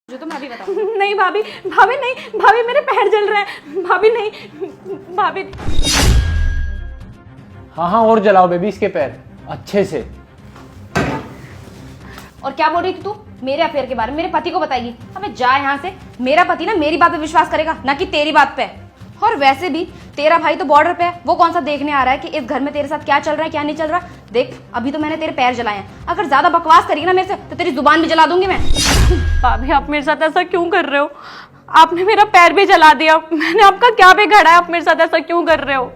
जो तो मैं भी बताऊंगी। नहीं भाभी, भाभी नहीं, भाभी मेरे पैर जल रहे हैं, भाभी नहीं, भाभी। हाँ हाँ और जलाओ बेबी इसके पैर अच्छे से। और क्या बोल रही थी तू मेरे अफेयर के बारे में? मेरे पति को बताएगी? अबे जा यहाँ से। मेरा पति ना मेरी बात पे विश्वास करेगा, ना कि तेरी बात पे। और वैसे भी तेरा भाई तो बॉर्डर पे है, वो कौन सा देखने आ रहा है कि इस घर में तेरे साथ क्या चल रहा है क्या नहीं चल रहा। देख अभी तो मैंने तेरे पैर जलाए हैं, अगर ज्यादा बकवास करेगी ना मेरे से तो तेरी जुबान भी जला दूंगी मैं। भाभी आप मेरे साथ ऐसा क्यों कर रहे हो? आपने मेरा पैर भी जला दिया, मैंने आपका क्या बिगाड़ा है? आप मेरे साथ ऐसा क्यों कर रहे हो?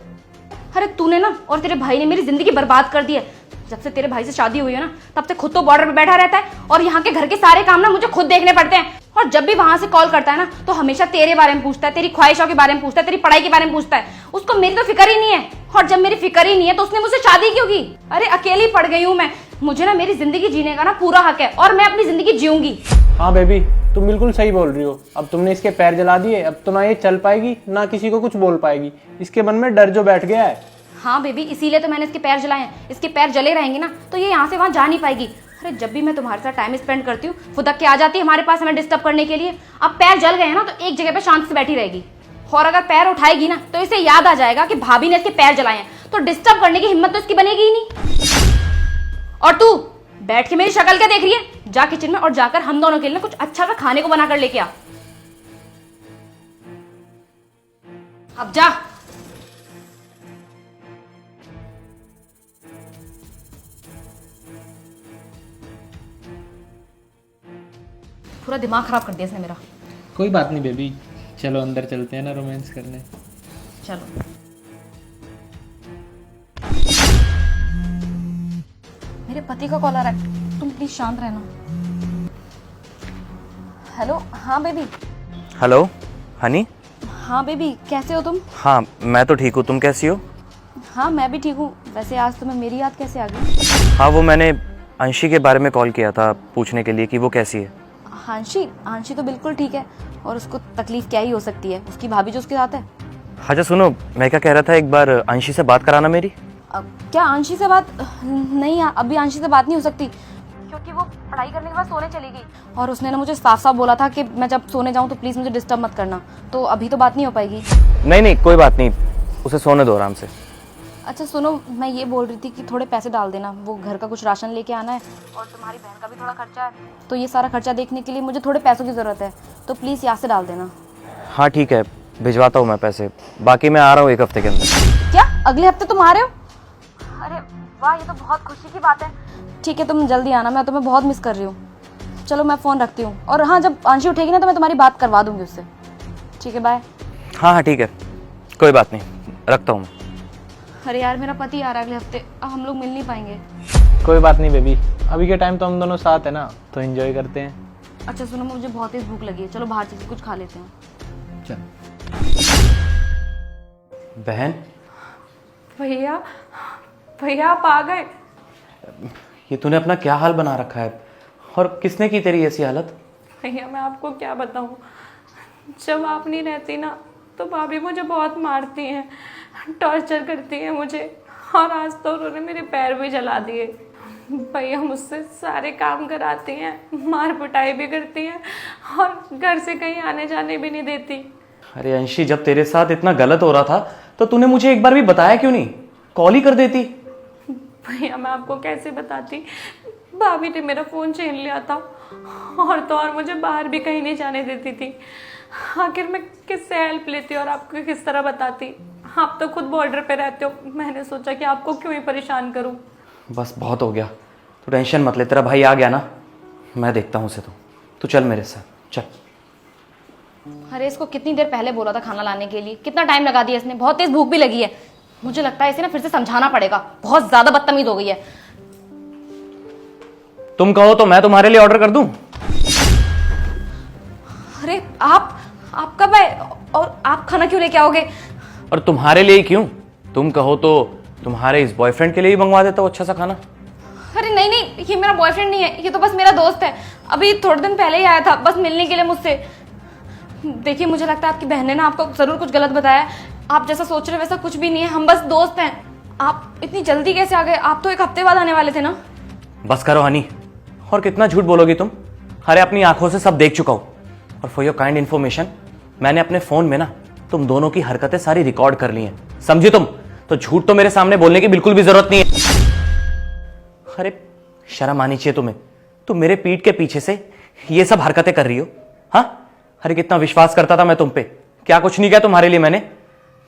अरे तूने ना और तेरे भाई ने मेरी जिंदगी बर्बाद कर दी है। जब से तेरे भाई से शादी हुई है ना तब से खुद तो बॉर्डर पे बैठा रहता है और यहाँ के घर के सारे काम ना मुझे खुद देखने पड़ते हैं। और जब भी वहां से कॉल करता है ना तो हमेशा तेरे बारे में पूछता है, तेरी ख्वाहिशों के बारे में पूछता है, तेरी पढ़ाई के बारे में पूछता है। उसको मेरी तो फिक्र ही नहीं है। और जब मेरी फिक्र ही नहीं है तो उसने मुझसे शादी क्यों की? अरे अकेली पड़ गई हूँ मैं। मुझे ना मेरी जिंदगी जीने का ना पूरा हक है और मैं अपनी जिंदगी जीऊंगी। हाँ बेबी तुम बिल्कुल सही बोल रही हो। अब तुमने इसके पैर जला दिए, अब तो ना ये चल पाएगी ना किसी को कुछ बोल पाएगी। इसके मन में डर जो बैठ गया है। हाँ बेबी इसीलिए तो मैंने इसके पैर जलाए हैं। इसके पैर जले रहेंगे ना तो ये यहाँ से वहाँ जा नहीं पाएगी। अरे जब भी मैं तुम्हारे साथ टाइम स्पेंड करती हूँ फुदक के आ जाती है हमारे पास हमें डिस्टर्ब करने के लिए। अब पैर जल गए हैं ना तो एक जगह पे शांति से बैठी रहेगी। और अगर पैर उठाएगी ना तो इसे याद आ जाएगा कि भाभी ने इसके पैर जलाए हैं, तो डिस्टर्ब करने की हिम्मत तो इसकी बनेगी ही नहीं। और तू बैठ के मेरी शक्ल क्या देख रही है? जा किचन में और जाकर हम दोनों के लिए कुछ अच्छा सा खाने को बना कर लेके आ। अब जा। पूरा दिमाग खराब कर दिया इसने मेरा। कोई बात नहीं बेबी, चलो अंदर चलते हैं ना रोमांस करने। चलो। मेरे पति का कॉल आ रहा है, तुम प्लीज शांत रहना। हेलो। हाँ बेबी। हेलो हनी। हाँ बेबी कैसे हो तुम? हाँ मैं तो ठीक हूँ, तुम कैसी हो? हाँ मैं भी ठीक हूँ। वैसे आज तुम्हें मेरी याद कैसे आ गई? हाँ वो मैंने अंशी के बारे में कॉल किया था पूछने के लिए कि वो कैसी है। आंशी? आंशी तो बिल्कुल ठीक है। और उसको तकलीफ क्या ही हो सकती है, उसकी भाभी जो उसके साथ है। अच्छा सुनो, मैं क्या कह रहा था, एक बार अंशी से बात कराना मेरी। क्या आंशी से बात? नहीं अभी आंशी से बात नहीं हो सकती, क्योंकि वो पढ़ाई करने के बाद सोने चली गई। और उसने ना मुझे साफ साफ बोला था कि मैं जब सोने जाऊं तो प्लीज मुझे डिस्टर्ब मत करना। तो अभी तो बात नहीं हो पाएगी। नहीं कोई बात नहीं, उसे सोने दो आराम से। अच्छा सुनो, मैं ये बोल रही थी कि थोड़े पैसे डाल देना, वो घर का कुछ राशन लेके आना है और तुम्हारी बहन का भी थोड़ा खर्चा है, तो ये सारा खर्चा देखने के लिए मुझे थोड़े पैसों की ज़रूरत है, तो प्लीज़ यहाँ से डाल देना। हाँ ठीक है, भिजवाता हूँ मैं पैसे। बाकी मैं आ रहा हूँ एक हफ्ते के अंदर। क्या अगले हफ्ते तुम आ रहे हो? अरे वाह, ये तो बहुत खुशी की बात है। ठीक है तुम जल्दी आना, मैं तुम्हें बहुत मिस कर रही हूँ। चलो मैं फ़ोन रखती हूँ, और हाँ जब आंशी उठेगी ना तो मैं तुम्हारी बात करवा दूँगी उससे। ठीक है बाय। हाँ ठीक है, कोई बात नहीं, रखता हूँ। अरे यार मेरा पति आ रहा है अगले हफ्ते, अब हम लोग मिल नहीं पाएंगे। कोई बात नहीं बेबी, अभी के टाइम तो हम दोनों साथ है ना, तो एंजॉय करते हैं। अच्छा सुनो, मुझे बहुत तेज भूख लगी है, चलो बाहर चल के कुछ खा लेते हैं। चल। बहन भैया, भैया आप आ गए? ये तूने अपना क्या हाल बना रखा है, और किसने की तेरी ऐसी हालत? भैया मैं आपको क्या बताऊं, जब आप नहीं रहती ना तो भाभी मुझे बहुत मारती हैं, टॉर्चर करती हैं मुझे, और आज तो उन्होंने मेरे पैर भी जला दिए। भैया मुझसे सारे काम कराती हैं, मार पिटाई भी करती हैं, और घर से कहीं आने जाने भी नहीं देती। अरे अंशी, जब तेरे साथ इतना गलत हो रहा था तो तूने मुझे एक बार भी बताया क्यों नहीं? कॉल ही कर देती। भैया मैं आपको कैसे बताती, भाभी ने मेरा फ़ोन छीन लिया था, और तो और मुझे बाहर भी कहीं नहीं जाने देती थी। आखिर मैं किससे हेल्प लेती और आपको किस तरह बताती? आप तो खुद बॉर्डर पे रहते हो, मैंने सोचा कि आपको क्यों ही परेशान करूं। बस बहुत हो गया, तू टेंशन मत ले, तेरा भाई आ गया ना, मैं देखता हूँ उसे। तू चल मेरे साथ, चल। अरे इसको कितनी देर पहले बोला था खाना लाने के लिए, कितना टाइम लगा दिया इसने। बहुत तेज भूख भी लगी है, मुझे लगता है इसे ना फिर से समझाना पड़ेगा, बहुत ज्यादा बदतमीज हो गई है। तुम कहो तो मैं तुम्हारे लिए ऑर्डर कर दूं? अरे आप कब आए और आप खाना क्यों लेके आओगे? और तुम्हारे लिए क्यों? तुम कहो तो तुम्हारे इस बॉयफ्रेंड के लिए ही मंगवा देता हूँ अच्छा सा खाना। अरे नहीं, ये मेरा बॉयफ्रेंड नहीं है, ये तो बस मेरा दोस्त है, अभी थोड़े दिन पहले ही आया था बस मिलने के लिए मुझसे। देखिए मुझे लगता है आपकी बहन ने ना आपको जरूर कुछ गलत बताया, आप जैसा सोच रहे वैसा कुछ भी नहीं है, हम बस दोस्त हैं। आप इतनी जल्दी कैसे आ गए? आप तो एक हफ्ते बाद आने वाले थे ना। बस करो हनी, और कितना झूठ बोलोगी तुम? अरे अपनी आंखों से सब देख चुका हूँ, और फॉर योर काइंड इन्फॉर्मेशन, मैंने अपने फ़ोन में ना तुम दोनों की हरकतें सारी रिकॉर्ड कर ली हैं, समझी तुम? तो झूठ तो मेरे सामने बोलने की बिल्कुल भी जरूरत नहीं है। अरे शर्म आनी चाहिए तुम्हें, तुम मेरे पीठ के पीछे से ये सब हरकतें कर रही हो। हाँ, अरे कितना विश्वास करता था मैं तुम पे, क्या कुछ नहीं किया तुम्हारे लिए मैंने।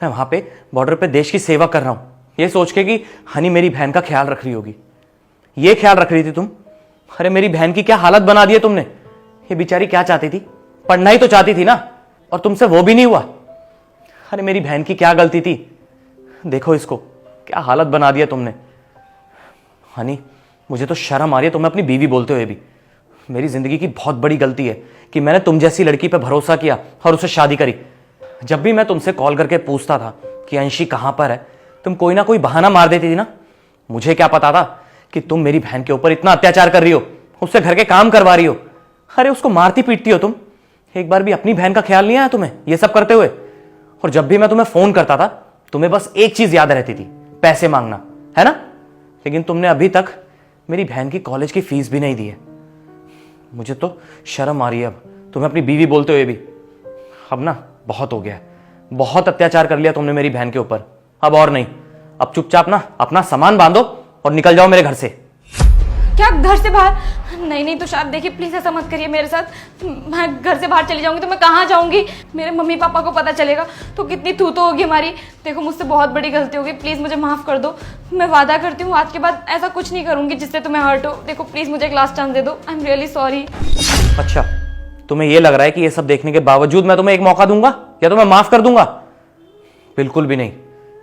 मैं वहां पे बॉर्डर पे देश की सेवा कर रहा हूं, ये सोच के कि हनी मेरी बहन का ख्याल रख रही होगी, ये ख्याल रख रही थी तुम। अरे मेरी बहन की क्या हालत बना दी है तुमने। ये बेचारी क्या चाहती थी, पढ़ना ही तो चाहती थी ना, और तुमसे वो भी नहीं हुआ। अरे मेरी बहन की क्या गलती थी, देखो इसको क्या हालत बना दिया तुमने। हनी, मुझे तो शर्म आ रही है तुम्हें अपनी बीवी बोलते हुए भी। मेरी जिंदगी की बहुत बड़ी गलती है कि मैंने तुम जैसी लड़की पे भरोसा किया और उससे शादी करी। जब भी मैं तुमसे कॉल करके पूछता था कि अंशी कहां पर है, तुम कोई ना कोई बहाना मार देती थी ना। मुझे क्या पता था कि तुम मेरी बहन के ऊपर इतना अत्याचार कर रही हो, उससे घर के काम करवा रही हो। अरे उसको मारती पीटती हो तुम, एक बार भी अपनी बहन का ख्याल नहीं आया तुम्हें ये सब करते हुए। और जब भी मैं तुम्हें फोन करता था, तुम्हें बस एक चीज याद रहती थी, पैसे मांगना, है ना? लेकिन तुमने अभी तक मेरी बहन की कॉलेज की फीस भी नहीं दी है। मुझे तो शर्म आ रही है अब तुम्हें अपनी बीवी बोलते हुए भी। अब ना बहुत हो गया है, बहुत अत्याचार कर लिया तुमने मेरी बहन के ऊपर, अब और नहीं। अब चुपचाप ना अपना सामान बांधो और निकल जाओ मेरे घर से। क्या घर से बाहर? नहीं नहीं तुषार, देखिए प्लीज ऐसा मत करिए मेरे साथ। मैं घर से बाहर चली जाऊंगी तो मैं कहाँ जाऊंगी? मेरे मम्मी पापा को पता चलेगा तो कितनी थू तो होगी हमारी। देखो मुझसे बहुत बड़ी गलती होगी, प्लीज मुझे माफ कर दो। मैं वादा करती हूँ आज के बाद ऐसा कुछ नहीं करूंगी जिससे तुम्हें हर्ट हो। देखो प्लीज मुझे एक लास्ट चांस दे दो, आई एम रियली सॉरी। अच्छा, तुम्हें यह लग रहा है कि ये सब देखने के बावजूद मैं तुम्हें एक मौका दूंगा या तुम्हें माफ कर दूंगा? बिल्कुल भी नहीं।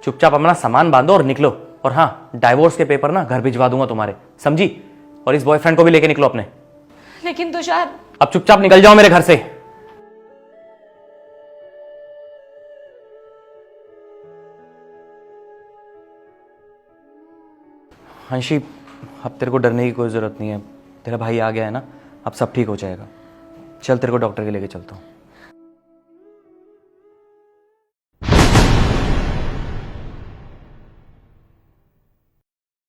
चुपचाप अपना सामान बांधो और निकलो। और हाँ, डाइवोर्स के पेपर ना घर भिजवा दूंगा तुम्हारे, समझी? और इस बॉयफ्रेंड को भी लेके निकलो अपने। लेकिन तुषार, अब चुपचाप निकल जाओ मेरे घर से। अंशी, अब तेरे को डरने की कोई जरूरत नहीं है, तेरा भाई आ गया है ना, अब सब ठीक हो जाएगा। चल तेरे को डॉक्टर के लेके चलता हूँ।